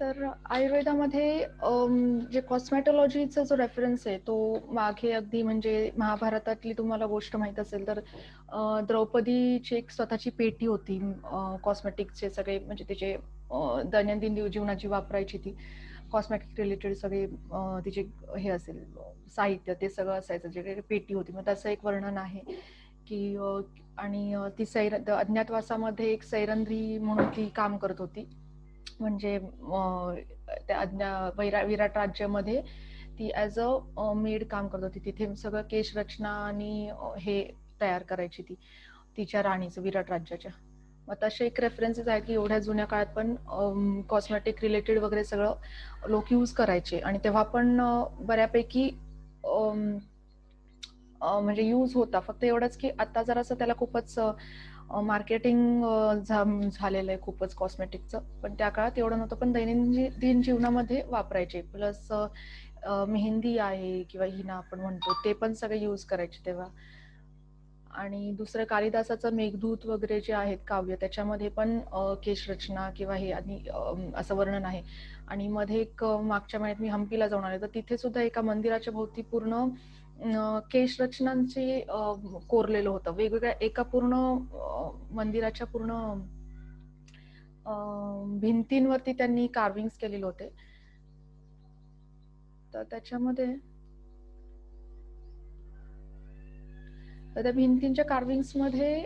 तर आयुर्वेदामध्ये जे कॉस्मॅटॉलॉजीचा जो रेफरन्स आहे तो मागे अगदी म्हणजे महाभारतातली तुम्हाला गोष्ट माहीत असेल तर द्रौपदीची एक स्वतःची पेटी होती कॉस्मेटिक्सचे सगळे म्हणजे तिचे दैनंदिन जीवनाची वापरायची ती कॉस्मेटिक रिलेटेड सगळे तिचे हे असेल साहित्य ते सगळं असायचं जे काही पेटी होती. मग त्याचं एक वर्णन आहे की आणि ती अज्ञातवासामध्ये एक सैरंध्री म्हणून ती काम करत होती. म्हणजे त्या विराट राज्यामध्ये ती ॲज अ मेड काम करत होती. तिथे सगळं केश रचना आणि हे तयार करायची ती तिच्या राणीचं विराट राज्याच्या. मग तसे एक रेफरन्सेस आहेत की एवढ्या जुन्या काळात पण कॉस्मेटिक रिलेटेड वगैरे सगळं लोक यूज करायचे आणि तेव्हा पण बऱ्यापैकी म्हणजे यूज होता. फक्त एवढंच की आता जरासं त्याला खूपच मार्केटिंग झालेलं आहे खूपच कॉस्मेटिकचं. पण त्या काळात एवढं नव्हतं, पण दैनंदिन जीवनामध्ये वापरायचे. प्लस मेहंदी आहे किंवा हिना आपण म्हणतो ते पण सगळे यूज करायचे तेव्हा. आणि दुसरं कालिदासाचं मेघदूत वगैरे जे आहेत काव्य त्याच्यामध्ये पण केशरचना किंवा हे आणि असं वर्णन आहे. आणि मध्ये एक मागच्या महिन्यात मी हम्पीला जाऊन आले तर तिथे सुद्धा एका मंदिराच्या भोवती पूर्ण केश रचनांचे कोरलेलं होतं. वेगवेगळ्या एका पूर्ण मंदिराच्या पूर्ण भिंतींवरती त्यांनी कार्विंग्स केलेले होते. तर त्याच्यामध्ये तर त्या भिंतींच्या कार्विंग्समध्ये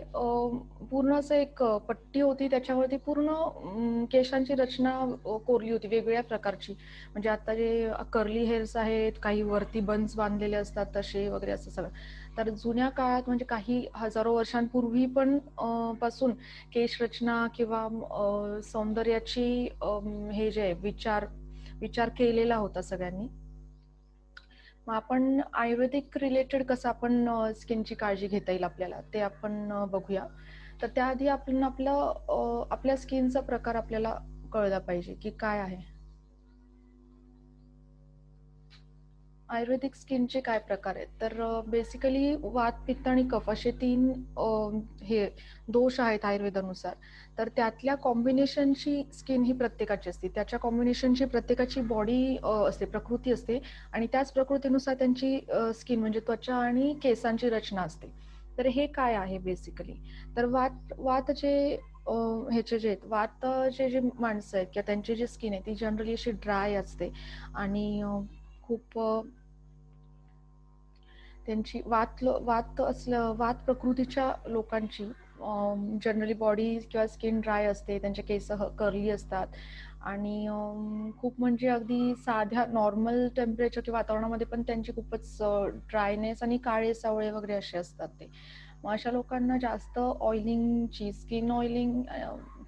पूर्ण असं एक पट्टी होती, त्याच्यावरती पूर्ण केशांची रचना कोरली होती वेगवेगळ्या प्रकारची. म्हणजे आता जे कर्ली हेअर्स आहेत, काही वरती बन्स बांधलेले असतात तसे वगैरे असं सगळं. तर जुन्या काळात म्हणजे काही हजारो वर्षांपूर्वी पण पासून केश रचना किंवा सौंदर्याची हे जे विचार केलेला होता सगळ्यांनी. मग आपण आयुर्वेदिक रिलेटेड कसं आपण स्किनची काळजी घेता येईल आपल्याला ते आपण बघूया. तर त्याआधी आपण आपल्या स्किनचा प्रकार आपल्याला कळला पाहिजे की काय आहे. आयुर्वेदिक स्किनचे काय प्रकार आहेत तर बेसिकली वात, पित्त आणि कफ असे 3 हे दोष आहेत आयुर्वेदानुसार. तर त्यातल्या कॉम्बिनेशनची स्किन ही प्रत्येकाची असते. त्याच्या कॉम्बिनेशनची प्रत्येकाची बॉडी असते, प्रकृती असते आणि त्याच प्रकृतीनुसार त्यांची स्किन म्हणजे त्वचा आणि केसांची रचना असते. तर हे काय आहे बेसिकली तर वातचे ह्याचे जे वातचे जे माणसं आहेत किंवा त्यांची जी स्किन आहे ती जनरली अशी ड्राय असते आणि खूप त्यांची वात प्रकृतीच्या लोकांची जनरली बॉडी किंवा स्किन ड्राय असते, त्यांचे केस कर्ली असतात आणि खूप म्हणजे अगदी साध्या नॉर्मल टेम्परेचर किंवा वातावरणामध्ये पण त्यांची खूपच ड्रायनेस आणि काळे सावळे वगैरे असे असतात ते. मग अशा लोकांना जास्त ऑइलिंगची स्किन ऑइलिंग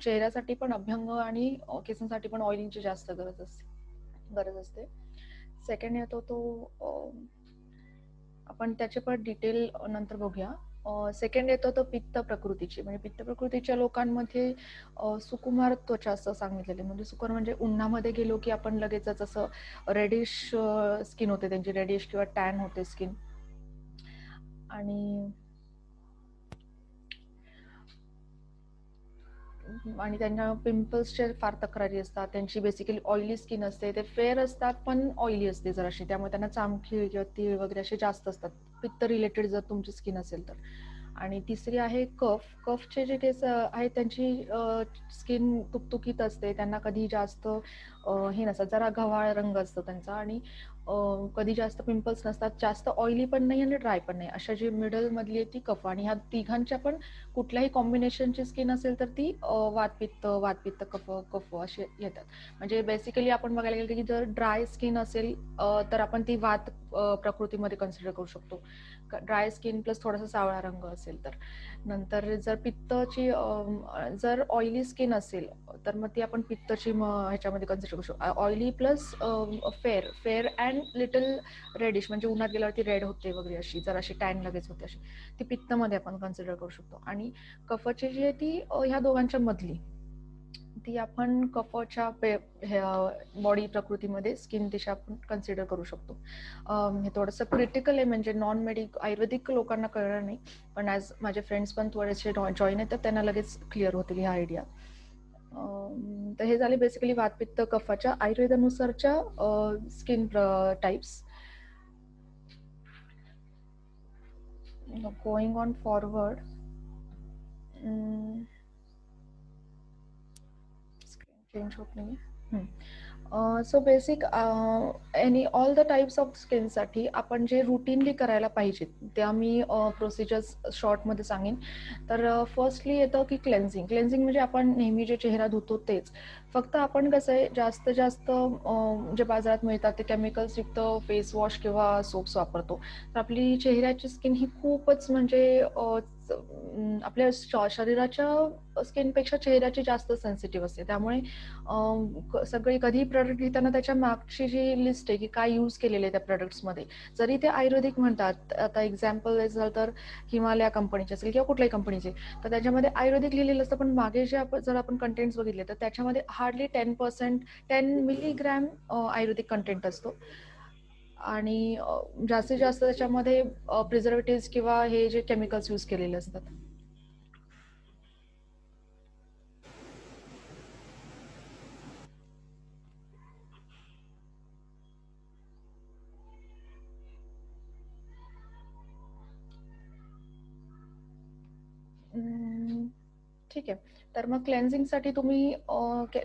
चेहऱ्यासाठी पण अभ्यंग आणि केसांसाठी पण ऑइलिंगची जास्त गरज असते. सेकंड येतो तो आपण त्याचे पण डिटेल नंतर बघूया. सेकंड येतो तो पित्त प्रकृतीची. म्हणजे पित्त प्रकृतीच्या लोकांमध्ये सुकुमार त्वचा असं सांगितलेलं आहे. म्हणजे सुकुमार म्हणजे उन्हामध्ये गेलो की आपण लगेचच असं रेडिश स्किन होते त्यांची, रेडिश किंवा टॅन होते स्किन. आणि त्यांना पिंपल्सच्या फार तक्रारी असतात. त्यांची बेसिकली ऑइली स्किन असते. ते फेअर असतात पण ऑइली असते जराशी. त्यामुळे त्यांना चामखीळ किंवा तीळ वगैरे असे जास्त असतात. पित्त रिलेटेड जर तुमची स्किन असेल तर. आणि तिसरी आहे कफ. कफचे जे केस आहेत त्यांची स्किन तुकतुकीत असते. त्यांना कधी जास्त हे नसतात, जरा गव्हाळ रंग असतो त्यांचा आणि कधी जास्त पिंपल्स नसतात, जास्त ऑइली पण नाही आणि ड्राय पण नाही. अशा जी मिडल मधली आहे ती कफ. आणि ह्या तिघांच्या पण कुठल्याही कॉम्बिनेशनची स्किन असेल तर ती वातपित्त कफ असे येतात. म्हणजे बेसिकली आपण बघायला गेलं की जर ड्राय स्किन असेल तर आपण ती वात प्रकृतीमध्ये कन्सिडर करू शकतो. ड्राय स्किन प्लस थोडासा सावळा रंग असेल तर. नंतर जर पित्तची जर ऑइली स्किन असेल तर मग ती आपण पित्तची ह्याच्यामध्ये कन्सिडर करू शकतो. Oily plus fair and little reddish म्हणजे उन्हात गेल्यावरती रेड होते वगैरे अशी जराशी टॅन लगेच होते अशी ती पित्तमध्ये आपण कन्सिडर करू शकतो. आणि कफाची जी आहे ती ह्या दोघांच्या मधली ती आपण कफाच्या बॉडी प्रकृतीमध्ये स्किन दिशा आपण कन्सिडर करू शकतो. हे थोडंसं क्रिटिकल आहे म्हणजे आयुर्वेदिक लोकांना कळणार नाही, पण ॲज माझे फ्रेंड्स पण थोडेसे जॉईन आहेत तर त्यांना लगेच क्लिअर होतील ही आयडिया. तर हे झाले बेसिकली वातपित्त कफाच्या आयुर्वेदानुसारच्या skin types. Going on forward, screen change होत नाहीये. So basic any all the types of स्किनसाठी आपण जे रुटीनली करायला पाहिजेत त्या मी प्रोसिजर्स शॉर्टमध्ये सांगेन. तर फर्स्टली येतं की क्लेन्झिंग. क्लेन्झिंग म्हणजे आपण नेहमी जे चेहरा धुतो तेच. फक्त आपण कसं आहे जास्त जास्त जे बाजारात मिळतात ते केमिकल्स युक्त फेस वॉश किंवा सोप्स वापरतो. तर आपली चेहऱ्याची स्किन ही खूपच म्हणजे आपल्या शरीराच्या स्किनपेक्षा चेहऱ्याची जास्त सेन्सिटिव्ह असते. त्यामुळे सगळी कधीही प्रॉडक्ट घेताना त्याच्या मागची जी लिस्ट आहे की काय यूज केलेलं आहे त्या प्रॉडक्ट्समध्ये, जरी ते आयुर्वेदिक म्हणतात, आता एक्झाम्पल झालं तर हिमालया कंपनीचे असेल किंवा कुठल्याही कंपनीचे, तर त्याच्यामध्ये आयुर्वेदिक लिहिलेलं असतं, पण मागे जे जर आपण कंटेंट्स बघितले तर त्याच्यामध्ये हार्डली 10 मिलीग्रॅम आयुर्वेदिक कंटेंट असतो. आणि जास्तीत जास्त त्याच्यामध्ये प्रिझर्वेटिव्ह किंवा हे जे केमिकल्स यूज केलेले असतात. ठीक आहे. तर मग क्लेन्झिंगसाठी तुम्ही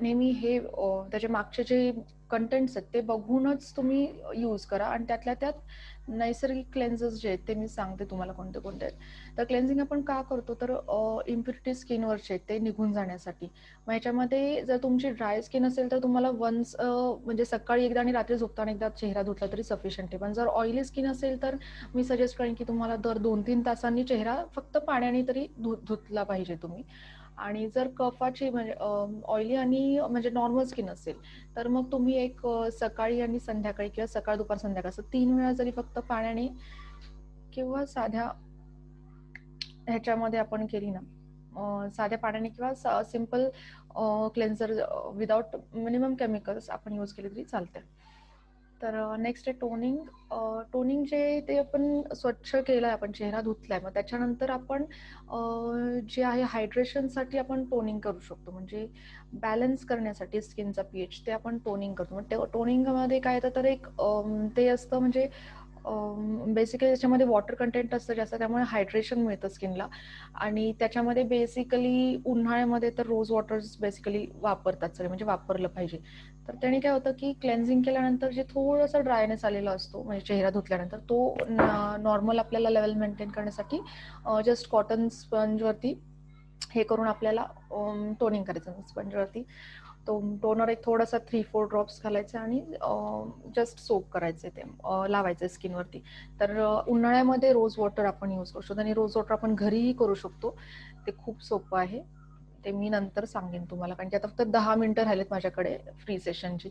नेहमी हे त्याच्या मागचे जे कंटेंट्स आहेत ते बघूनच तुम्ही यूज करा आणि त्यातल्या त्यात नैसर्गिक क्लेन्झर्स जे आहेत ते मी सांगते तुम्हाला कोणते कोणते आहेत. तर क्लेन्झिंग आपण का करतो, तर इम्प्युरिटी स्किनवरचे आहेत ते निघून जाण्यासाठी. मग ह्याच्यामध्ये जर तुमची ड्राय स्किन असेल तर तुम्हाला वन्स म्हणजे सकाळी एकदा आणि रात्री झोपताना एकदा चेहरा धुतला तरी सफिशियंट आहे. पण जर ऑइली स्किन असेल तर मी सजेस्ट करेन की तुम्हाला दर 2-3 तासांनी चेहरा फक्त पाण्याने तरी धुतला पाहिजे तुम्ही. आणि जर कफाची म्हणजे ऑइली आणि म्हणजे नॉर्मल स्किन असेल तर मग तुम्ही एक सकाळी आणि संध्याकाळी किंवा सकाळ दुपार संध्याकाळ असं 3 वेळा जरी फक्त पाण्याने किंवा साध्या ह्याच्यामध्ये आपण केली ना, साध्या पाण्याने किंवा सिंपल क्लेन्झर विदाउट मिनिमम केमिकल्स आपण यूज केले तरी चालते. तर नेक्स्ट आहे टोनिंग. टोनिंग जे ते आपण स्वच्छ केलं आहे, आपण चेहरा धुतलाय, मग त्याच्यानंतर आपण जे आहे हायड्रेशनसाठी आपण टोनिंग करू शकतो. म्हणजे बॅलन्स करण्यासाठी स्किनचा पीएच ते आपण टोनिंग करतो. मग ते टोनिंगमध्ये काय येतं तर एक ते असतं म्हणजे बेसिकली त्याच्यामध्ये वॉटर कंटेंट असतं जास्त, त्यामुळे हायड्रेशन मिळतं स्किनला. आणि त्याच्यामध्ये बेसिकली उन्हाळ्यामध्ये तर रोज वॉटर्स बेसिकली वापरतात सगळे, म्हणजे वापरलं पाहिजे. तर त्याने काय होतं की क्लेन्झिंग केल्यानंतर जे थोडासा ड्रायनेस आलेला असतो म्हणजे चेहरा धुतल्यानंतर तो नॉर्मल आपल्याला लेवल मेंटेन करण्यासाठी जस्ट कॉटन स्पंजवरती हे करून आपल्याला टोनिंग करायचं. स्पंजवरती तो टोनर एक थोडासा 3-4 ड्रॉप्स घालायचे आणि जस्ट सोप करायचे ते लावायचे स्किनवरती. तर उन्हाळ्यामध्ये रोज वॉटर आपण यूज करू शकतो आणि रोज वॉटर आपण घरीही करू शकतो. ते खूप सोपं आहे. ते मी नंतर सांगेन तुम्हाला, कारण की आता फक्त 10 मिनिटं राहिलेत माझ्याकडे फ्री सेशनची.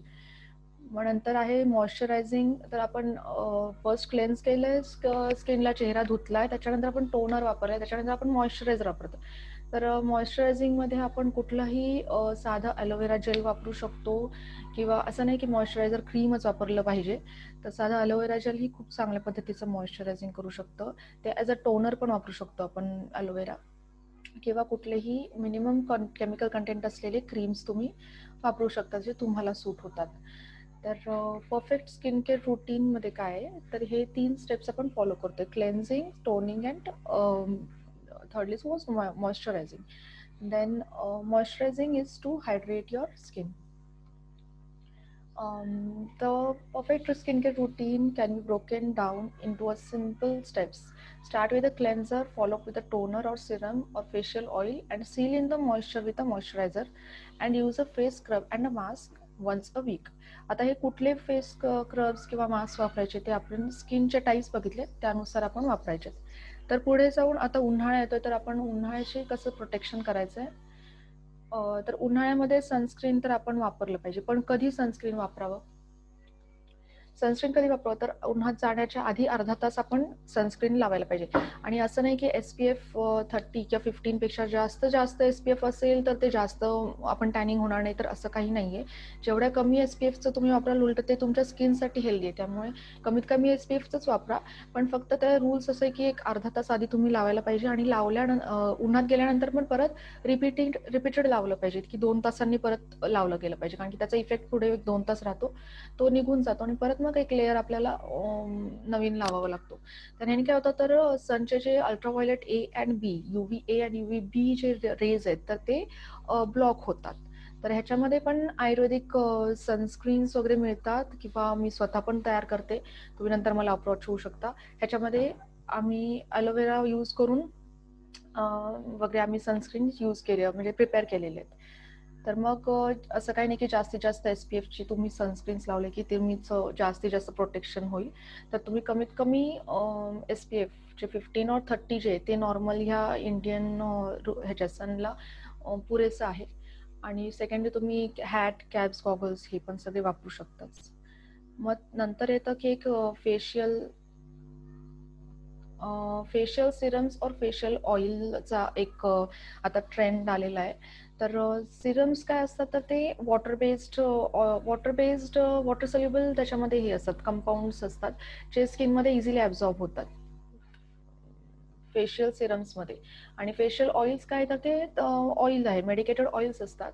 मग नंतर आहे मॉइश्चरायझिंग. तर आपण फर्स्ट क्लेन्स केलंय स्किनला, चेहरा धुतलाय, त्याच्यानंतर आपण टोनर वापरलाय, त्याच्यानंतर आपण मॉइश्चरायझर वापरतो. तर मॉइश्चरायझिंगमध्ये आपण कुठलंही साधं ॲलोवेरा जेल वापरू शकतो किंवा असं नाही की मॉइश्चरायझर क्रीमच वापरलं पाहिजे. तर साधं ॲलोवेरा जेल ही खूप चांगल्या पद्धतीचं मॉइश्चरायझिंग करू शकतं. ते ॲज अ टोनर पण वापरू शकतो आपण ॲलोवेरा, किंवा कुठलेही मिनिमम केमिकल कंटेंट असलेले क्रीम्स तुम्ही वापरू शकता जे तुम्हाला सूट होतात. तर परफेक्ट स्किन केअर रुटीनमध्ये काय आहे तर हे 3 स्टेप्स आपण फॉलो करतोय: cleansing, toning and thirdly was moisturizing. Then moisturizing is to hydrate your skin. The perfect skincare routine can be broken down into a simple steps. Start with a cleanser, follow up with a toner or serum or facial oil, and seal in the moisture with a moisturizer, and use a face scrub and a mask once a week. आता हे कुठले face scrubs किंवा mask वापरायचे ते आपण स्किनचे types बघितले त्यानुसार आपण वापरायचे. तर पुढे जाऊन आता उन्हाळा येतोय तर आपण उन्हाळ्याशी कसं प्रोटेक्शन करायचंय. तर उन्हाळ्यामध्ये सनस्क्रीन तर आपण वापरलं पाहिजे, पण कधी सनस्क्रीन वापरावं सनस्क्रीन कधी वापरावं तर उन्हात जाण्याच्या आधी अर्धा तास आपण सनस्क्रीन लावायला पाहिजे. आणि असं नाही की SPF 30 किंवा 15 पेक्षा जास्त SPF असेल तर ते जास्त आपण टॅनिंग होणार नाही, तर असं काही नाहीये. जेवढ्या कमी SPFचं तुम्ही वापराल उलट ते तुमच्या स्किनसाठी हेल्दी आहे. त्यामुळे कमीत कमी SPFचंच वापरा. पण फक्त त्या रूल्स असं आहे की एक अर्धा तास आधी तुम्ही लावायला पाहिजे आणि उन्हात गेल्यानंतर पण परत रिपीटेड लावलं पाहिजे, की 2 तासांनी परत लावलं गेलं पाहिजे. कारण की त्याचा इफेक्ट पुढे 2 तास राहतो, तो निघून जातो आणि परत मग एक लेयर आपल्याला नवीन लावावा लागतो. त्याने काय होतं तर सनचे जे ultraviolet A and B, UVA आणि UVB जे रेज आहेत तर ते ब्लॉक होतात. तर ह्याच्यामध्ये पण आयुर्वेदिक सनस्क्रीन्स वगैरे मिळतात किंवा मी स्वतः पण तयार करते. तुम्ही नंतर मला अप्रोच होऊ शकता. ह्याच्यामध्ये आम्ही ॲलोवेरा यूज करून वगैरे आम्ही सनस्क्रीन यूज केले, म्हणजे प्रिपेअर केलेले आहेत. तर मग असं काही नाही की जास्तीत जास्त SPFची तुम्ही सनस्क्रीन्स लावले की तुम्हीच जास्तीत जास्त प्रोटेक्शन होईल. तर तुम्ही कमीत कमी SPF जे 15 और 30 जे ते नॉर्मल ह्या इंडियन ह्याच्या सनला पुरेसं आहे. आणि सेकंडली तुम्ही हॅट, कॅप्स, गॉगल्स हे पण सगळे वापरू शकताच. मग नंतर येतं की एक फेशियल सिरम्स और फेशियल ऑइलचा एक आता ट्रेंड आलेला आहे. तर सिरम्स काय असतात तर ते वॉटर बेस्ड वॉटर सोल्युबल त्याच्यामध्ये हे असतात, कंपाऊंड्स असतात जे स्किनमध्ये इझिली ॲब्झॉर्ब होतात फेशियल सिरम्समध्ये. आणि फेशियल ऑइल्स काय तर ते ऑइल आहे, मेडिकेटेड ऑइल्स असतात,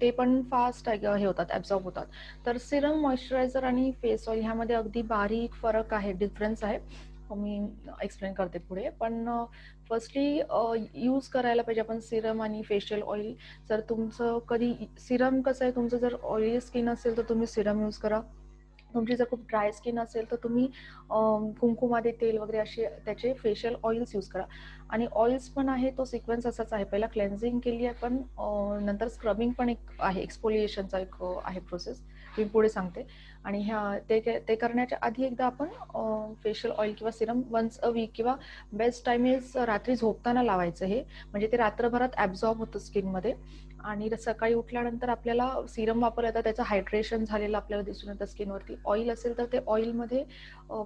ते पण फास्ट हे होतात, ॲब्झॉर्ब होतात. तर सिरम, मॉइश्चरायझर आणि फेस ऑइल ह्यामध्ये अगदी बारीक फरक आहे, डिफरन्स आहे. मी एक्सप्लेन करते पुढे. पण फर्स्टली यूज करायला पाहिजे आपण सिरम आणि फेशियल ऑइल. जर तुमचं कधी सिरम कसं आहे, तुमचं जर ऑइली स्किन असेल तर तुम्ही सिरम यूज करा. तुमची जर खूप ड्राय स्किन असेल तर तुम्ही कुंकुमादी तेल वगैरे असे त्याचे फेशियल ऑइल्स यूज करा. आणि ऑइल्स पण आहे तो सिक्वेन्स असाच आहे, पहिला क्लेन्झिंग केली आहे पण नंतर स्क्रबिंग पण एक आहे, एक्सफोलिएशनचा एक आहे प्रोसेस, मी पुढे सांगते. आणि ते करण्याच्या आधी एकदा आपण फेशियल ऑइल किंवा सिरम वन्स अ वीक किंवा बेस्ट टाइम इज रात्री झोपताना लावायचं. हे म्हणजे ते रात्रभरात ॲब्झॉर्ब होतं स्किनमध्ये आणि सकाळी उठल्यानंतर आपल्याला सिरम वापरलं तर त्याचं हायड्रेशन झालेलं आपल्याला दिसून येतं स्किनवरती. ऑइल असेल तर ते ऑइलमध्ये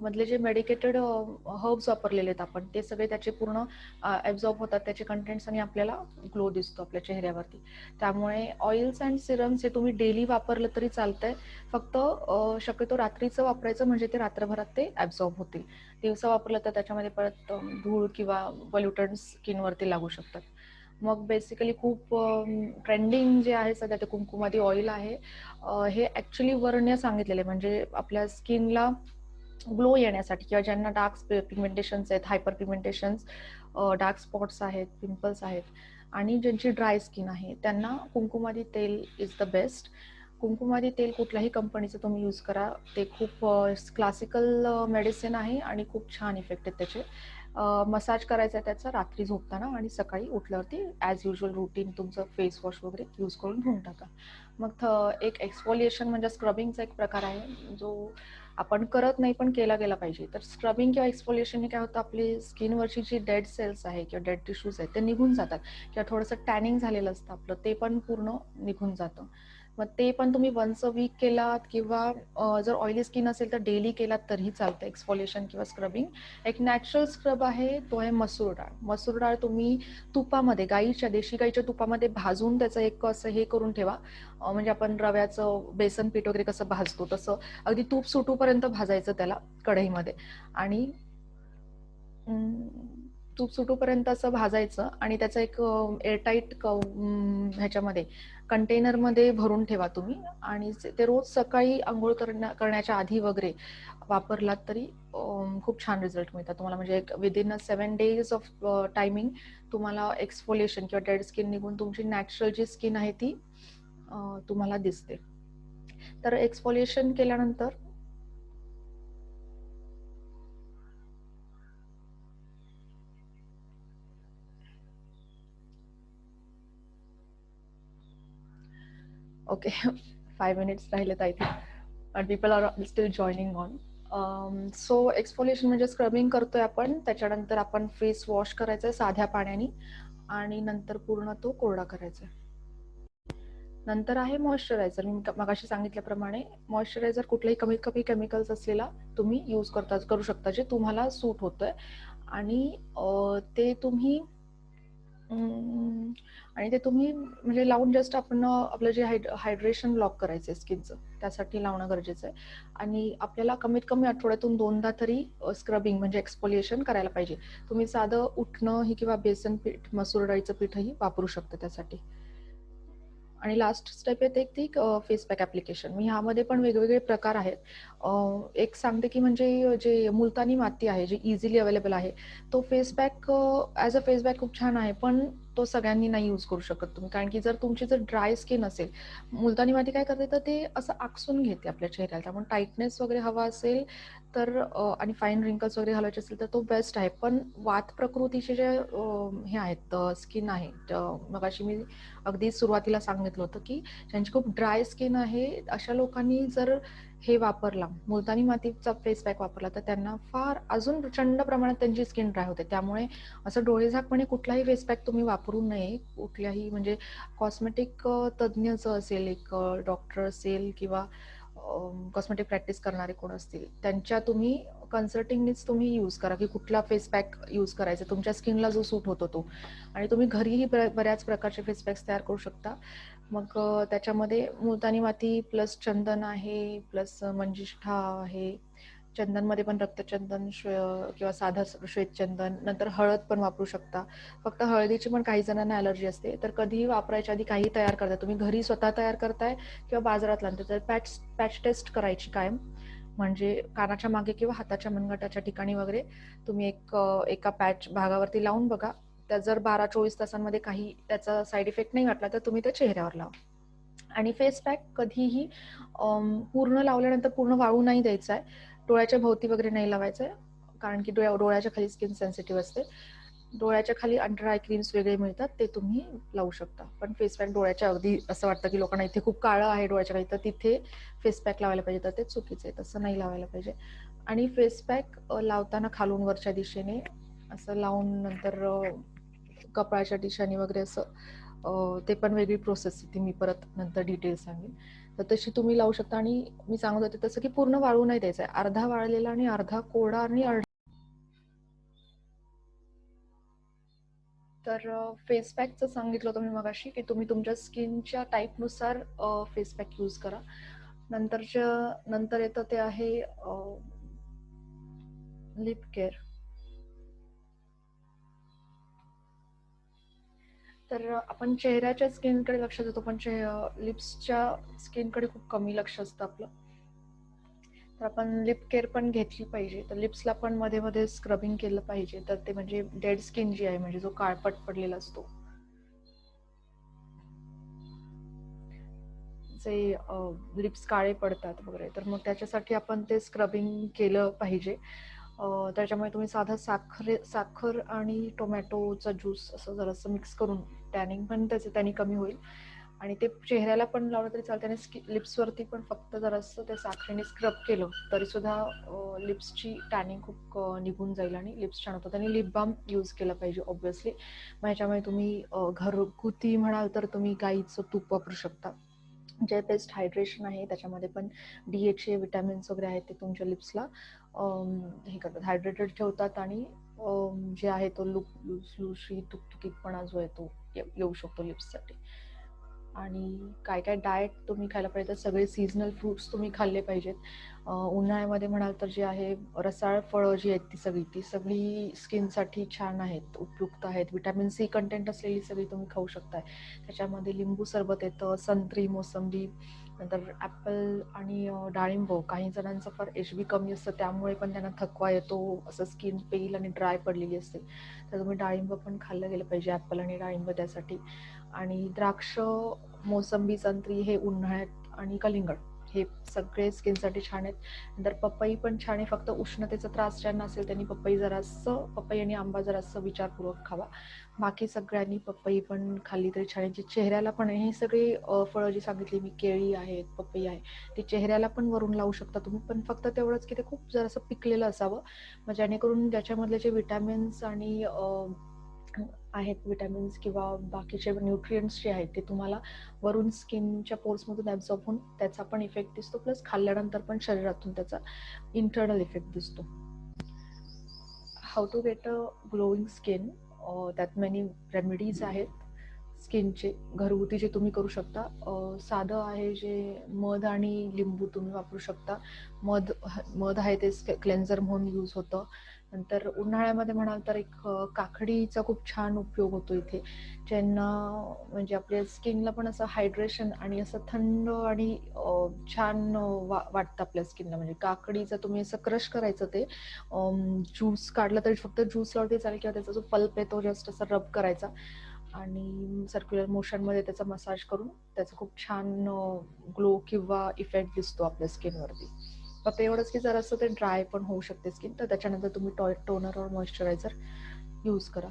मधले जे मेडिकेटेड हर्ब्स वापरलेले आहेत आपण, ते सगळे त्याचे पूर्ण ॲब्झॉर्ब होतात त्याचे कंटेंट्स आणि आपल्याला ग्लो दिसतो आपल्या चेहऱ्यावरती. त्यामुळे ऑइल्स अँड सिरम्स हे तुम्ही डेली वापरलं तरी चालतंय. फक्त शक्यतो रात्रीचं वापरायचं, म्हणजे ते रात्रभरात ते ॲब्झॉर्ब होतील. दिवसा वापरलं तर त्याच्यामध्ये परत धूळ किंवा पोल्युटंट्स स्किनवरती लागू शकतात. मग बेसिकली खूप ट्रेंडिंग जे आहे सध्या ते कुंकुमादी ऑइल आहे. हे ॲक्च्युली वर्ण्य सांगितलेले म्हणजे आपल्या स्किनला ग्लो येण्यासाठी किंवा ज्यांना डार्क पिगमेंटेशन्स आहेत, हायपर पिगमेंटेशन्स, डार्क स्पॉट्स आहेत, पिंपल्स आहेत आणि ज्यांची ड्राय स्किन आहे त्यांना कुंकुमादी तेल इज द बेस्ट. कुंकुमादी तेल कुठल्याही कंपनीचं तुम्ही यूज करा, ते खूप क्लासिकल मेडिसिन आहे आणि खूप छान इफेक्ट आहेत त्याचे. मसाज करायचा आहे त्याचा रात्री झोपताना आणि सकाळी उठल्यावरती ॲज युजल रुटीन तुमचं फेस वॉश वगैरे यूज करून धुवून टाका. मग एक एक्सफोलिएशन म्हणजे स्क्रबिंगचा एक प्रकार आहे जो आपण करत नाही पण केला गेला पाहिजे. तर स्क्रबिंग किंवा एक्सफोलिएशनने काय होतं, आपली स्किनवरची जी डेड सेल्स आहे किंवा डेड टिश्यूज आहेत ते निघून जातात किंवा थोडंसं टॅनिंग झालेलं असतं आपलं ते पण पूर्ण निघून जातं. मग ते पण तुम्ही वन्स अ वीक केलात किंवा जर ऑइली स्किन असेल तर डेली केलात तरीही चालतं एक्सफोलिएशन किंवा स्क्रबिंग. एक नॅचरल स्क्रब आहे तो आहे मसूर डाळ. मसूर डाळ तुम्ही तुपामध्ये, देशी गाईच्या तुपामध्ये भाजून त्याचं एक असं हे करून ठेवा, म्हणजे आपण रव्याचं बेसन पीठ वगैरे कसं भाजतो तसं अगदी तूप सुटूपर्यंत भाजायचं त्याला कढईमध्ये. आणि तूप सुटूपर्यंत असं भाजायचं आणि त्याचं एक एअरटाईट ह्याच्यामध्ये कंटेनरमध्ये भरून ठेवा तुम्ही. आणि ते रोज सकाळी आंघोळ करण्याच्या आधी वगैरे वापरलात तरी खूप छान रिझल्ट मिळतात तुम्हाला. म्हणजे एक विदिन 7 days ऑफ टायमिंग तुम्हाला एक्सफोलिएशन किंवा डेड स्किन निघून तुमची नॅचरल जी स्किन आहे ती तुम्हाला दिसते. तर एक्सफोलिएशन केल्यानंतर ओके 5 minutes राहिलेत I think, and people are still joining on. So exfoliation म्हणजे स्क्रबिंग करतोय आपण, त्याच्यानंतर आपण फेस वॉश करायचा आहे साध्या पाण्याने आणि नंतर पूर्ण तो कोरडा करायचा आहे. नंतर आहे मॉइश्चरायझर. मी मगाशी सांगितल्याप्रमाणे मॉइश्चरायझर कुठलाही कमीत कमी केमिकल्स असलेला तुम्ही यूज करू शकता, जे तुम्हाला सूट होतंय. आणि ते तुम्ही म्हणजे लावून जस्ट आपण आपलं जे हायड्रेशन लॉक करायचं स्किनचं, त्यासाठी लावणं गरजेचं आहे. आणि आपल्याला कमीत कमी आठवड्यातून 2दा तरी स्क्रबिंग म्हणजे एक्सफोलिएशन करायला पाहिजे. तुम्ही साधं उटणं ही किंवा बेसन पीठ, मसूर डाळीचं पीठही वापरू शकता त्यासाठी. आणि लास्ट स्टेप येते ती फेस पॅक ॲप्लिकेशन. मी ह्यामध्ये पण वेगवेगळे प्रकार आहेत. एक सांगते की म्हणजे जे मुलतानी माती आहे, जी इझिली अवेलेबल आहे, तो face pack as a face pack खूप छान आहे. पण तो सगळ्यांनी नाही यूज करू शकत तुम्ही. कारण की जर तुमची ड्राय स्किन असेल, मुलतानी माती काय करते, तर ते असं आकसून घेते आपल्या चेहऱ्याला. त्यामुळे टाईटनेस वगैरे हवा असेल तर आणि फाईन रिंकल्स वगैरे घालायचे असेल तर तो बेस्ट आहे. पण वात प्रकृतीचे जे हे आहेत, स्किन आहे, मगाशी मी अगदी सुरुवातीला सांगितलं होतं की ज्यांची खूप ड्राय स्किन आहे, अशा लोकांनी जर हे वापरला, मुलतानी मातीचा फेस पॅक वापरला, तर त्यांना फार अजून प्रचंड प्रमाणात त्यांची स्किन ड्राय होते. त्यामुळे असं डोळेझाकपणे कुठलाही फेस पॅक तुम्ही वापरू नये. कुठल्याही म्हणजे कॉस्मेटिक तज्ज्ञ जर असेल, एक डॉक्टर असेल किंवा कॉस्मेटिक प्रॅक्टिस करणारे कोण असतील, त्यांच्या तुम्ही कन्सल्टिंगनीच तुम्ही यूज करा की कुठला फेस पॅक यूज करायचा, तुमच्या स्किनला जो सूट होतो तो. आणि तुम्ही घरीही बऱ्याच प्रकारचे फेस पॅक्स तयार करू शकता. मग त्याच्यामध्ये मुलतानी माती प्लस चंदन आहे, प्लस मंजिष्ठा आहे. चंदनमध्ये पण रक्तचंदन किंवा साधं श्वेतचंदन, नंतर हळद पण वापरू शकता. फक्त हळदीची पण काही जणांना ॲलर्जी असते, तर कधीही वापरायच्या आधी काही तयार करताय, तुम्ही घरी स्वतः तयार करताय किंवा बाजारात आणताय, तर पॅच टेस्ट करायची कायम. म्हणजे कानाच्या मागे किंवा हाताच्या मनगटाच्या ठिकाणी वगैरे तुम्ही एका पॅच भागावरती लावून बघा. त्या जर 12-24 तासांमध्ये काही त्याचा साईड इफेक्ट नाही वाटला, तर तुम्ही ते चेहऱ्यावर लावा. आणि फेस पॅक कधीही पूर्ण लावल्यानंतर पूर्ण वाळू नाही द्यायचा आहे. डोळ्याच्या भोवती वगैरे नाही लावायचं आहे, कारण की डोळ्याच्या खाली स्किन सेन्सिटिव्ह असते. डोळ्याच्या खाली अंडर आय क्रीम्स वेगळे मिळतात, ते तुम्ही लावू शकता. पण फेस पॅक डोळ्याच्या अगदी असं वाटतं की लोकांना इथे खूप काळं आहे डोळ्याच्या खाली, तर तिथे फेस पॅक लावायला पाहिजे, तर ते चुकीचं आहे, तसं नाही लावायला पाहिजे. आणि फेस पॅक लावताना खालून वरच्या दिशेने असं लावून नंतर कपाळाच्या दिशेने वगैरे असं ते पण वेगळी प्रोसेस ती मी परत नंतर डिटेल सांगेन. तर तशी तुम्ही लावू शकता. आणि मी सांगत होते तसं की पूर्ण वाळू नाही द्यायचा आहे, अर्धा वाळलेला आणि अर्धा कोरडा आणि तर फेस पॅकचं सांगितलं होतं मी मगाशी की तुम्ही तुमच्या स्किनच्या टाईपनुसार फेस पॅक यूज करा. नंतर येतं ते आहे लिप केअर. तर आपण चेहऱ्याच्या स्किनकडे लक्ष देतो, पण लिप्सच्या स्किनकडे खूप कमी लक्ष असतं आपलं. तर आपण लिप केअर पण घेतली पाहिजे. तर लिप्सला पण मध्ये मध्ये स्क्रबिंग केलं पाहिजे. तर ते म्हणजे डेड स्किन जी आहे, म्हणजे जो काळपट पडलेला असतो, जे लिप्स काळे पडतात वगैरे, तर मग त्याच्यासाठी आपण ते स्क्रबिंग केलं पाहिजे. त्याच्यामुळे तुम्ही साधं साखर आणि टोमॅटोचा ज्यूस असं जरासं मिक्स करून, टॅनिंग पण त्याने कमी होईल. आणि ते चेहऱ्याला पण लावलं तरी चालतं, आणि लिप्सवरती पण फक्त जरासं त्या साखरेने स्क्रब केलं तरी सुद्धा लिप्सची टॅनिंग खूप निघून जाईल आणि लिप्स छान होतात. आणि लिप बाम यूज केला पाहिजे ऑब्व्हियसली. मग ह्याच्यामुळे तुम्ही घरगुती म्हणाल तर तुम्ही गाईचं तूप वापरू शकता, जे बेस्ट हायड्रेशन आहे. त्याच्यामध्ये पण DHA विटॅमिन्स वगैरे आहेत, ते तुमच्या लिप्सला हे करतात, हायड्रेटेड ठेवतात. आणि जे आहे तो लुसलुशी तुकतुकीतपणा जो आहे तो येऊ शकतो लिप्ससाठी. आणि काय काय डाएट तुम्ही खायला पाहिजे, तर सगळे सीझनल फ्रुट्स तुम्ही खाल्ले पाहिजेत. उन्हाळ्यामध्ये म्हणाल तर जे आहे रसाळ फळं जी आहेत ती सगळी स्किनसाठी छान आहेत, उपयुक्त आहेत. विटॅमिन C कंटेंट असलेली सगळी तुम्ही खाऊ शकताय. त्याच्यामध्ये लिंबू सरबत येतं, संत्री, मोसंबी, नंतर ॲपल आणि डाळिंब. काही जणांचं फार HB कमी असतं, त्यामुळे पण त्यांना थकवा येतो, असं स्किन पेल आणि ड्राय पडलेली असते. तर तुम्ही डाळिंब पण खाल्लं गेलं पाहिजे, ॲपल आणि डाळिंब त्यासाठी. आणि द्राक्ष, मोसंबी, संत्री हे उन्हाळ्यात, आणि कलिंगड हे सगळे स्किनसाठी छान आहेत. नंतर पपई पण छान आहे, फक्त उष्णतेचा त्रास ज्यांना असेल त्यांनी पपई आणि आंबा जरासं विचारपूर्वक खावा. बाकी सगळ्यांनी पपई पण खाल्ली तरी छान आहे. चेहऱ्याला पण हे सगळे फळं जी सांगितली मी, केळी आहेत, पपई आहे, ते चेहऱ्याला पण वरून लावू शकता तुम्ही. पण फक्त तेवढंच की ते खूप जरासं पिकलेलं असावं, मग जेणेकरून त्याच्यामधले जे विटॅमिन्स आणि आहेत विटॅमिन्स किंवा बाकीचे न्यूट्रिएंट्स जे आहेत ते तुम्हाला वरून स्किनच्या पोर्समधून ॲब्झॉर्ब होऊन त्याचा पण इफेक्ट दिसतो, प्लस खाल्ल्यानंतर पण शरीरातून त्याचा इंटरनल इफेक्ट दिसतो. How to get a glowing skin, त्यात मेनी रेमेडीज आहेत स्किनचे घरगुती जे तुम्ही करू शकता. साधं आहे जे मध आणि लिंबू तुम्ही वापरू शकता. मध आहे ते क्लेन्झर म्हणून यूज होतं. नंतर उन्हाळ्यामध्ये म्हणाल तर एक काकडीचा खूप छान उपयोग होतो इथे, ज्यांना म्हणजे आपल्या स्किनला पण असं हायड्रेशन आणि असं थंड आणि छान वाटतं आपल्या स्किनला. म्हणजे काकडीचं तुम्ही असं क्रश करायचं, ते ज्यूस काढला तरी फक्त ज्यूस लावते चालेल, किंवा त्याचा जो पल्प आहे तो जस्ट असा रब करायचा आणि सर्क्युलर मोशनमध्ये त्याचा मसाज करून त्याचा खूप छान ग्लो किंवा इफेक्ट दिसतो आपल्या स्किनवरती. फक्त एवढंच की जरासं ते ड्राय पण होऊ शकते स्किन, तर त्याच्यानंतर तुम्ही टोनर और मॉइश्चरायझर यूज करा.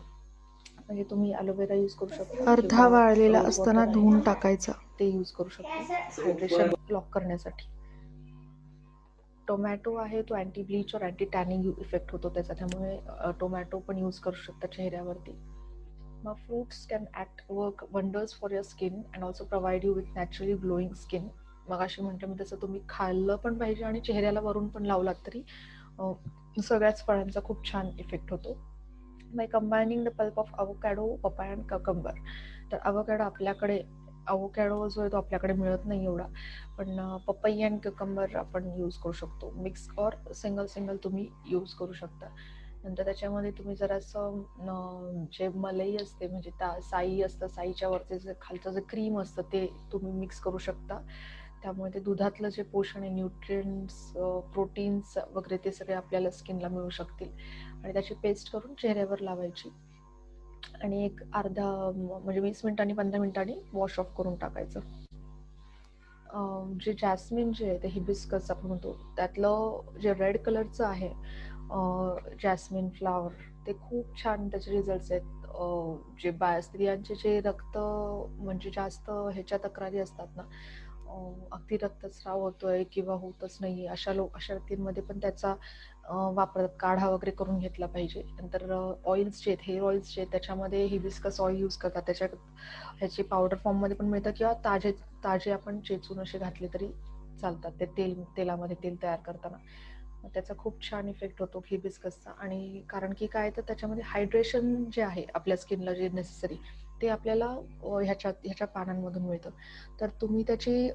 म्हणजे तुम्ही ॲलोवेरा यूज करू शकता, अर्धा वाळलेला रोज असताना वॉटर धुवून आहे टाकायचा. ते यूज करू शकता हायड्रेशन लॉक करण्यासाठी. टोमॅटो आहे तो अँटी ब्लीच और अँटी टॅनिंग इफेक्ट होतो त्याचा, त्यामुळे टोमॅटो पण यूज करू शकता चेहऱ्यावरती. मग fruits can work wonders for your skin and also provide you with naturally glowing skin. मग अशी म्हटलं मी तसं तुम्ही खाल्लं पण पाहिजे आणि चेहऱ्याला वरून पण लावलात तरी सगळ्याच फळांचा खूप छान इफेक्ट होतो. By combining the pulp of avocado, papaya and cucumber. तर अवोकॅडो जो आहे तो आपल्याकडे मिळत नाही एवढा, पण पपई अँड ककंबर आपण यूज करू शकतो. मिक्स और सिंगल तुम्ही यूज करू शकता. नंतर त्याच्यामध्ये तुम्ही जरासं जे मलई असते म्हणजे साई असतं, साईच्या वरचे जे खालचं जे क्रीम असतं ते तुम्ही मिक्स करू शकता. त्यामुळे ते दुधातलं जे पोषण आहे, न्यूट्रिएंट्स, प्रोटीन्स वगैरे ते सगळे आपल्याला स्किनला मिळू शकतील. आणि त्याची पेस्ट करून चेहऱ्यावर लावायची आणि एक अर्धा म्हणजे 20 मिनिटांनी 15 मिनिटांनी वॉश ऑफ करून टाकायचं. जे जॅस्मिन जे आहे ते हिबिस्कस आपण म्हणतो, त्यातलं जे रेड कलरचं आहे जॅस्मिन फ्लावर, ते खूप छान त्याचे रिझल्ट्स आहेत. जे स्त्रियांचे जे रक्त म्हणजे जास्त ह्याच्या तक्रारी असतात ना, अगदी रक्तस्राव होतोय किंवा होतच नाही, अशा व्यक्तींमध्ये पण त्याचा वापर काढा वगैरे करून घेतला पाहिजे. नंतर ऑइल्स जे आहेत, हेअर ऑइल्स जे आहेत त्याच्यामध्ये हिबिस्कस ऑइल यूज करतात. त्याच्यात ह्याची पावडर फॉर्ममध्ये पण मिळतं किंवा ताजे आपण चेचून असे घातले तरी चालतात. ते तेलामध्ये तेल तयार करताना त्याचा खूप छान इफेक्ट होतो हिबिस्कसचा. आणि कारण की काय तर त्याच्यामध्ये हायड्रेशन जे आहे आपल्या स्किनला जे नेसेसरी ते आपल्याला ह्याच्या पानांमधून मिळतं. तर तुम्ही त्याची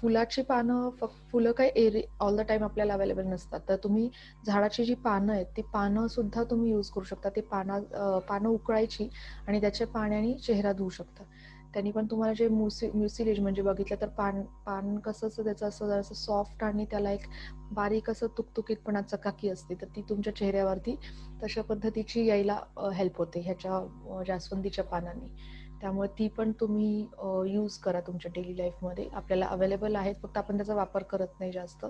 फुलाची पानं फुलं काय ऑल द टाईम आपल्याला अवेलेबल नसतात, तर तुम्ही झाडाची जी पानं आहेत ती पानं सुद्धा तुम्ही यूज करू शकता. ती पानं उकळायची आणि त्याच्या पाण्याने चेहरा धुवू शकता. त्यांनी पण तुम्हाला जे म्युसिलेज म्हणजे बघितलं तर पान कसं असं त्याचं असं जरासं सॉफ्ट आणि त्याला एक बारीक असं तुकतुकीतपणा चकाकी असते, तर ती तुमच्या चेहऱ्यावरती तशा पद्धतीची यायला हेल्प होते ह्याच्या जास्वंदीच्या पानांनी. त्यामुळे ती पण तुम्ही यूज करा तुमच्या डेली लाईफमध्ये. आपल्याला अवेलेबल आहेत, फक्त आपण त्याचा वापर करत नाही जास्त.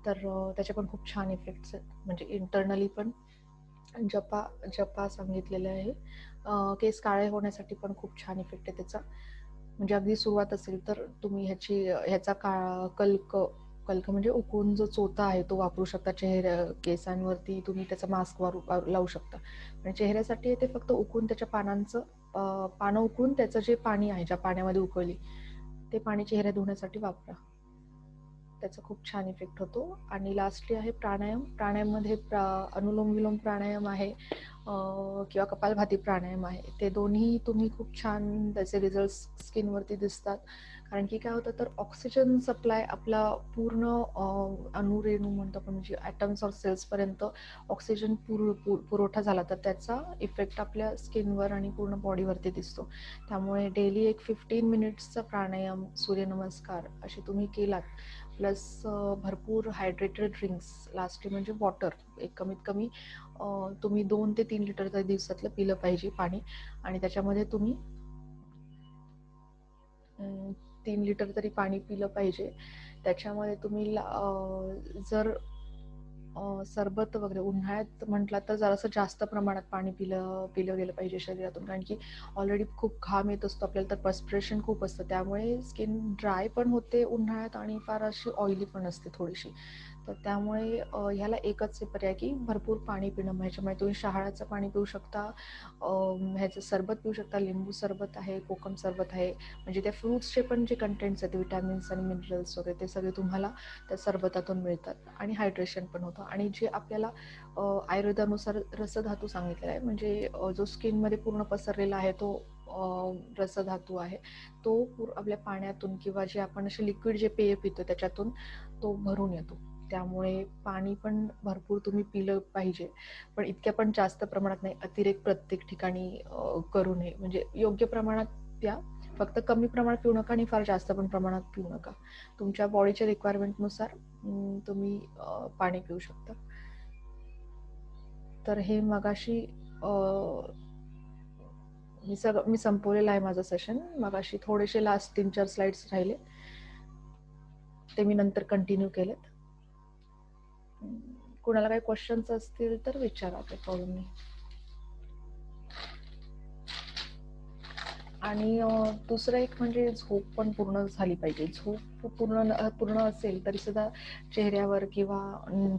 तर त्याचे पण खूप छान इफेक्ट्स आहेत. म्हणजे इंटरनली पण जपा सांगितलेलं आहे. केस काळे होण्यासाठी पण खूप छान इफेक्ट आहे त्याचा. म्हणजे अगदी सुरुवात असेल तर तुम्ही ह्याचा कल्क म्हणजे उकळून जो चोथा आहे तो वापरू शकता. केसांवरती तुम्ही त्याचा मास्क लावू शकता. आणि चेहऱ्यासाठी ते फक्त उकळून त्याच्या पानं उकळून त्याचं जे पाणी आहे, ज्या पाण्यामध्ये उकळली ते पाणी चेहरा धुण्यासाठी वापरा. त्याचा खूप छान इफेक्ट होतो. आणि लास्टली आहे प्राणायाम. प्राणायाममध्ये अनुलोम विलोम प्राणायाम आहे किंवा कपालभाती प्राणायाम आहे. ते दोन्ही तुम्ही खूप छान त्याचे रिझल्ट्स स्किनवरती दिसतात. कारण की काय होतं तर ऑक्सिजन सप्लाय आपला पूर्ण अणुरेणू म्हणतो आपण, म्हणजे ॲटम्स और सेल्सपर्यंत ऑक्सिजन पुरवठा झाला तर त्याचा इफेक्ट आपल्या स्किनवर आणि पूर्ण बॉडीवरती दिसतो. त्यामुळे डेली एक 15 मिनिट्सचा प्राणायाम, सूर्यनमस्कार असे तुम्ही केलात, प्लस भरपूर हायड्रेटेड ड्रिंक्स, लास्टली म्हणजे वॉटर एक कमीत कमी तुम्ही 2 ते 3 लिटर तरी दिवसातलं पिलं पाहिजे पाणी. आणि त्याच्यामध्ये तुम्ही 3 लिटर तरी पाणी पिलं पाहिजे. त्याच्यामध्ये तुम्ही जर सरबत वगैरे उन्हाळ्यात म्हटलं तर जरासं जास्त प्रमाणात पाणी पिलं गेलं पाहिजे शरीरातून. कारण की ऑलरेडी खूप घाम येत असतो आपल्याला, तर पर्स्पिरेशन खूप असतं, त्यामुळे स्किन ड्राय पण होते उन्हाळ्यात आणि फार अशी ऑइली पण असते थोडीशी. तर त्यामुळे ह्याला एकच आहे पर्याय की भरपूर पाणी पिणं. ह्याच्यामुळे तुम्ही शहाळ्याचं पाणी पिऊ शकता, ह्याचं सरबत पिऊ शकता, लिंबू सरबत आहे, कोकम सरबत आहे. म्हणजे त्या फ्रुट्सचे पण जे कंटेंट्स आहेत, विटॅमिन्स आणि मिनरल्स वगैरे, ते सगळे तुम्हाला त्या सरबतातून मिळतात आणि हायड्रेशन पण होतं. आणि जे आपल्याला आयुर्वेदानुसार रसधातू सांगितलेला आहे, म्हणजे जो स्किनमध्ये पूर्ण पसरलेला आहे तो रसधातू आहे, तो आपल्या पाण्यातून किंवा जे आपण असे लिक्विड जे पेय पितो त्याच्यातून तो भरून येतो. त्यामुळे पाणी पण भरपूर तुम्ही पिलं पाहिजे, पण इतक्या पण जास्त प्रमाणात नाही. अतिरेक प्रत्येक ठिकाणी करू नये. म्हणजे योग्य प्रमाणात प्या, फक्त कमी प्रमाणात पिऊ नका आणि फार जास्त पण प्रमाणात पिऊ नका. तुमच्या बॉडीच्या रिक्वायरमेंटनुसार तुम्ही पाणी पिऊ शकता. तर हे मगाशी मी संपवलेलं आहे माझं सेशन. मगाशी थोडेसे लास्ट 3-4 स्लाइड्स राहिले, ते मी नंतर कंटिन्यू केलेत. कुणाला काही क्वेश्चन्स असतील तर विचारा, ते प्रॉब्लेम नाही. आणि दुसरं एक म्हणजे झोप पण पूर्ण झाली पाहिजे. झोप पूर्ण असेल तरी सुद्धा चेहऱ्यावर किंवा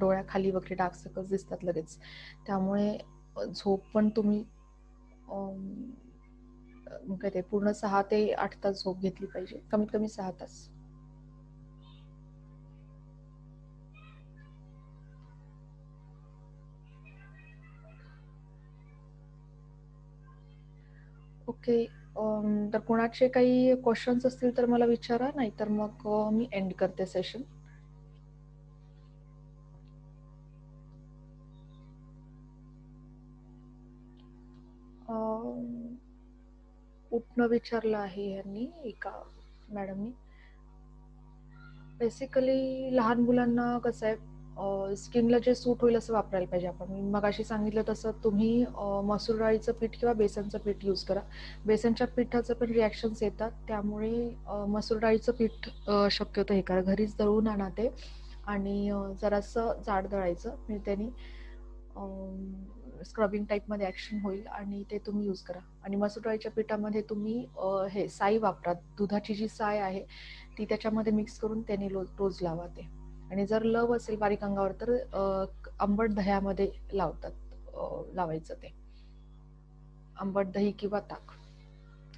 डोळ्याखाली वगैरे डार्क सर्कल्स दिसतात लगेच. त्यामुळे झोप पण तुम्ही काय ते पूर्ण 6 ते 8 तास झोप घेतली पाहिजे, कमीत कमी 6 तास. ओके. तर कोणाचे काही क्वेश्चन्स असतील तर मला विचारा, नाहीतर मग मी एंड करते सेशन. उठणं विचारलं आहे यांनी, एका मॅडमनी. बेसिकली लहान मुलांना कसं आहे, स्किनला जे सूट होईल असं वापरायला पाहिजे आपण. मी मगाशी सांगितलं तसं तुम्ही मसूर डाळीचं पीठ किंवा बेसनचं पीठ यूज करा. बेसनच्या पिठाचं पण रिॲक्शन्स येतात, त्यामुळे मसूर डाळीचं पीठ शक्यतो हे करा. घरीच दळून आणा ते, आणि जरासं जाड दळायचं, म्हणजे त्यांनी स्क्रबिंग टाईपमध्ये ॲक्शन होईल आणि ते तुम्ही यूज करा. आणि मसूर डाळीच्या पिठामध्ये तुम्ही हे साई वापरा. दुधाची जी साय आहे ती त्याच्यामध्ये मिक्स करून त्याने रोज लावा ते. आणि जर लव असेल बारीक अंगावर तर आंबट दह्यामध्ये लावायचं ते. आंबट दही किंवा ताक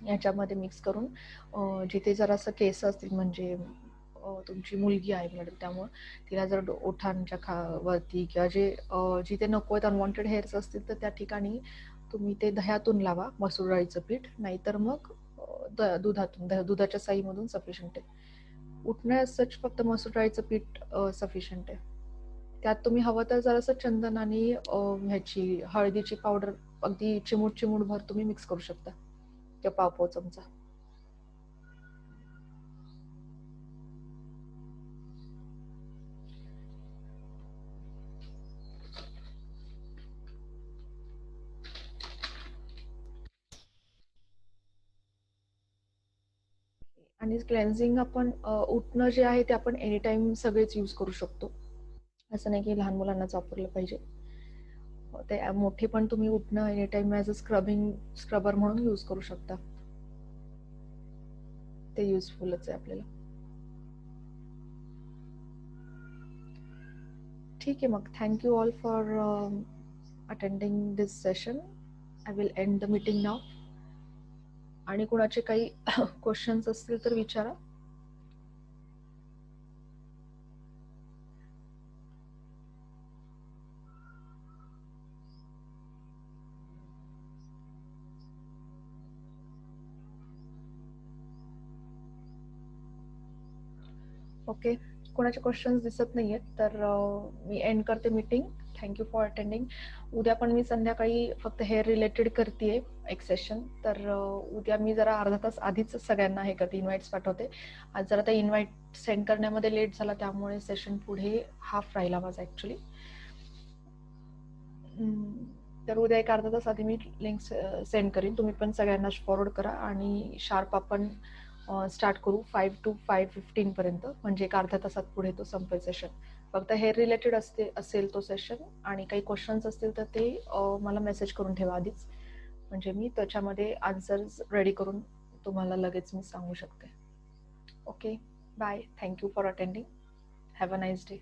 याच्यामध्ये मिक्स करून जिथे जरासं केस असतील, म्हणजे तुमची मुलगी आहे मॅडम, त्यामुळं तिला जर ओठांच्या वरती किंवा जिथे नको आहेत अनवॉन्टेड हेअर्स असतील तर त्या ठिकाणी तुम्ही ते दह्यातून लावा मसूर डाळीचं पीठ, नाहीतर मग दुधाच्या साईमधून सफिशियंट आहे. उठण्यास फक्त मसूर डाळीचं पीठ सफिशियंट आहे. त्यात तुम्ही हवं तर जरासं चंदन आणि ह्याची हळदीची पावडर अगदी चिमूटभर तुम्ही मिक्स करू शकता, किंवा पाव चमचा. आणि क्लेन्झिंग आपण उठणं जे आहे ते आपण एनी टाइम सगळेच यूज करू शकतो, असं नाही की लहान मुलांनाच वापरलं पाहिजे. ते मोठे पण तुम्ही उठणं any time as a scrubber म्हणून यूज करू शकता. ते युजफुलच आहे आपल्याला. ठीक आहे, मग thank you all for attending this session. I will end the meeting now. आणि कुणाचे काही क्वेश्चन्स असतील तर विचारा. ओके, कोणाचे क्वेश्चन्स दिसत नाही आहेत तर मी एंड करते मीटिंग. Thank you for attending. उद्या पण मी संध्याकाळी फक्त हेअर रिलेटेड करते एक सेशन. तर उद्या मी जरा अर्धा तास आधीच सगळ्यांना हे करते, इन्व्हाइट्स पाठवते. आज जरा ते इन्व्हाइट सेंड करण्यामध्ये लेट झाला, त्यामुळे सेशन पुढे हाफ राहिला माझा ॲक्च्युली. तर उद्या एक अर्धा तास आधी मी लिंक सेंड करीन. तुम्ही पण सगळ्यांना फॉरवर्ड करा आणि शार्प आपण स्टार्ट करू 5 to 5:15 पर्यंत, म्हणजे एक अर्ध्या तासात पुढे तो संपेल सेशन. फक्त हेअर रिलेटेड असेल तो सेशन, आणि काही क्वेश्चन्स असतील तर ते मला मेसेज करून ठेवा आधीच, म्हणजे मी त्याच्यामध्ये आन्सर्स रेडी करून तुम्हाला लगेच मी सांगू शकते. Okay, bye. Thank you for attending. Have a nice day.